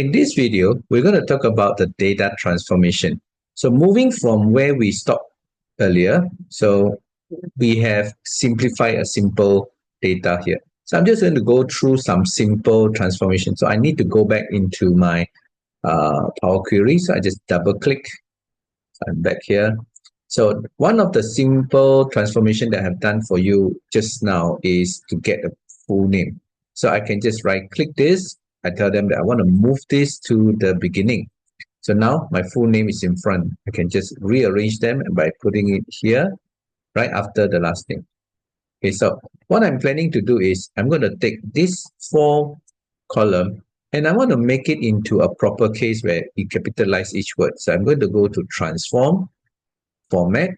In this video, we're going to talk about the data transformation. So moving from where we stopped earlier, so we have simplified a simple data here. So I'm just going to go through some simple transformation. So I need to go back into my Power Query. So I just double click. I'm back here. So one of the simple transformation that I've done for you just now is to get a full name. So I can just right click this. I tell them that I want to move this to the beginning. So now my full name is in front. I can just rearrange them by putting it here right after the last name. Okay, so what I'm planning to do is I'm going to take this 4 column and I want to make it into a proper case where you capitalize each word. So I'm going to go to transform, format,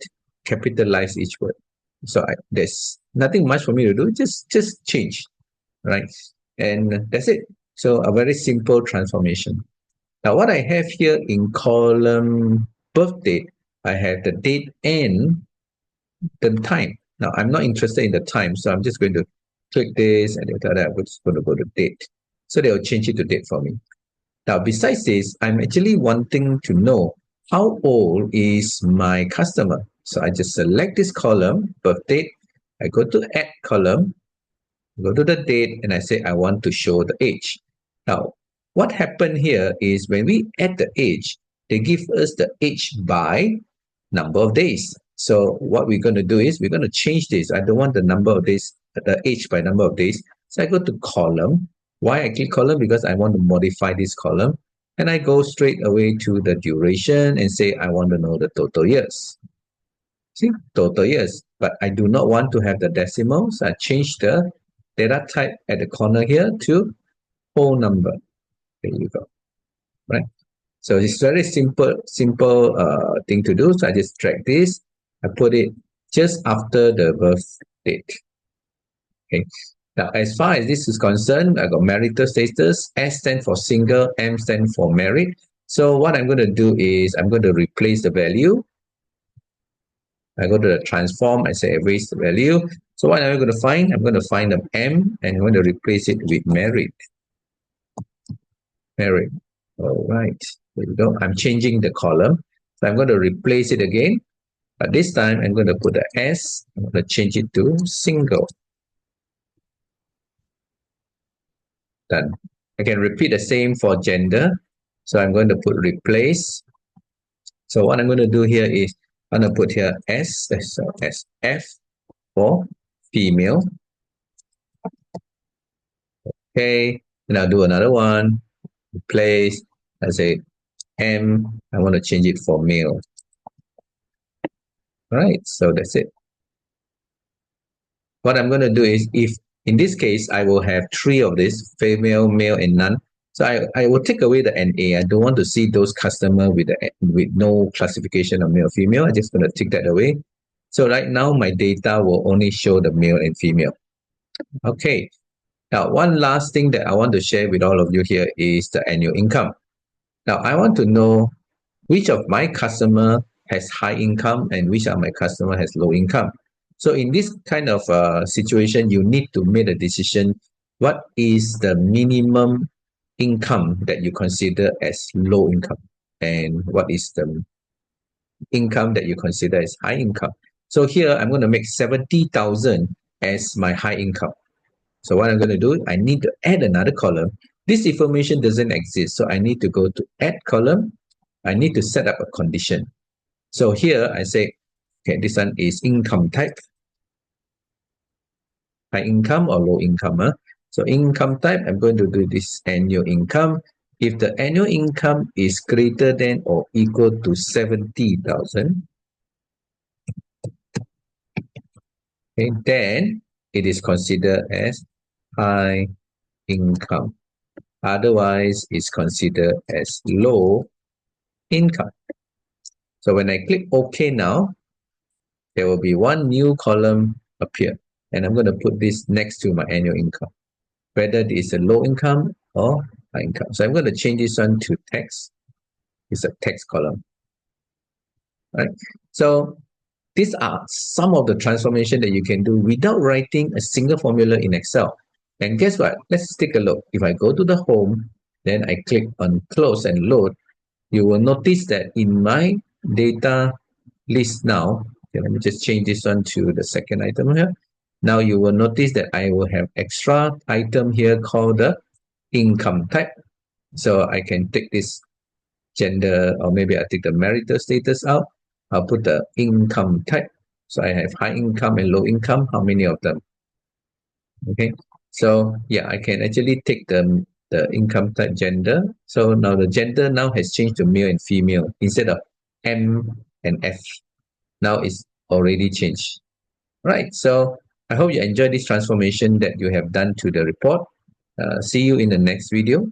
capitalize each word. So there's nothing much for me to do. Just change, right? And that's it. So a very simple transformation. Now what I have here in column birth date, I have the date and the time. Now I'm not interested in the time, so I'm just going to click this and tell that I'm just going to go to date. So they'll change it to date for me. Now besides this, I'm actually wanting to know how old is my customer. So I just select this column, birth date. I go to add column, go to the date, and I say I want to show the age. Now, what happened here is when we add the age, they give us the age by number of days. So what we're going to do is we're going to change this. I don't want the number of days, the age by number of days. So I go to column. Why I click column? Because I want to modify this column. And I go straight away to the duration and say I want to know the total years. See, total years. But I do not want to have the decimals. So I change the data type at the corner here to whole number. There you go. Right. So it's very simple thing to do. So I just drag this. I put it just after the birth date. Okay. Now, as far as this is concerned, I got marital status. S stands for single, M stands for married. So what I'm going to do is I'm going to replace the value. I go to the transform. I say erase the value. So what am I going to find? I'm going to find the M and I'm going to replace it with married. Married. All right. There you go. I'm changing the column. So I'm going to replace it again. But this time I'm going to put the S. I'm going to change it to single. Done. I can repeat the same for gender. So I'm going to put replace. So what I'm going to do here is I'm going to put here S, so SF for female. Okay. And I'll do another one. Replace. I say M. I want to change it for male. All right. So that's it. What I'm going to do is if in this case, I will have 3 of this, female, male, and none. So I will take away the NA. I don't want to see those customers with no classification of male, female. I'm just going to take that away. So right now, my data will only show the male and female. Okay. Now, one last thing that I want to share with all of you here is the annual income. Now, I want to know which of my customer has high income and which of my customer has low income. So in this kind of situation, you need to make a decision. What is the minimum income that you consider as low income? And what is the income that you consider as high income? So here, I'm going to make 70,000 as my high income. So what I'm going to do, I need to add another column. This information doesn't exist. So I need to go to add column. I need to set up a condition. So here I say, okay, this one is income type. High income or low income. So income type, I'm going to do this annual income. If the annual income is greater than or equal to 70,000, okay, then it is considered as high income. Otherwise, it's considered as low income. So when I click OK now, there will be one new column appear. And I'm going to put this next to my annual income, whether it is a low income or high income. So I'm going to change this one to text. It's a text column. Right. So these are some of the transformation that you can do without writing a single formula in Excel. And guess what? Let's take a look. If I go to the home, then I click on close and load, you will notice that in my data list now, okay, let me just change this one to the second item here. Now you will notice that I will have extra item here called the income type. So I can take this gender, or maybe I take the marital status out. I'll put the income type. So I have high income and low income. How many of them? Okay. So yeah, I can actually take the income type gender. So now the gender now has changed to male and female instead of M and F. Now it's already changed. Right. So I hope you enjoyed this transformation that you have done to the report. See you in the next video.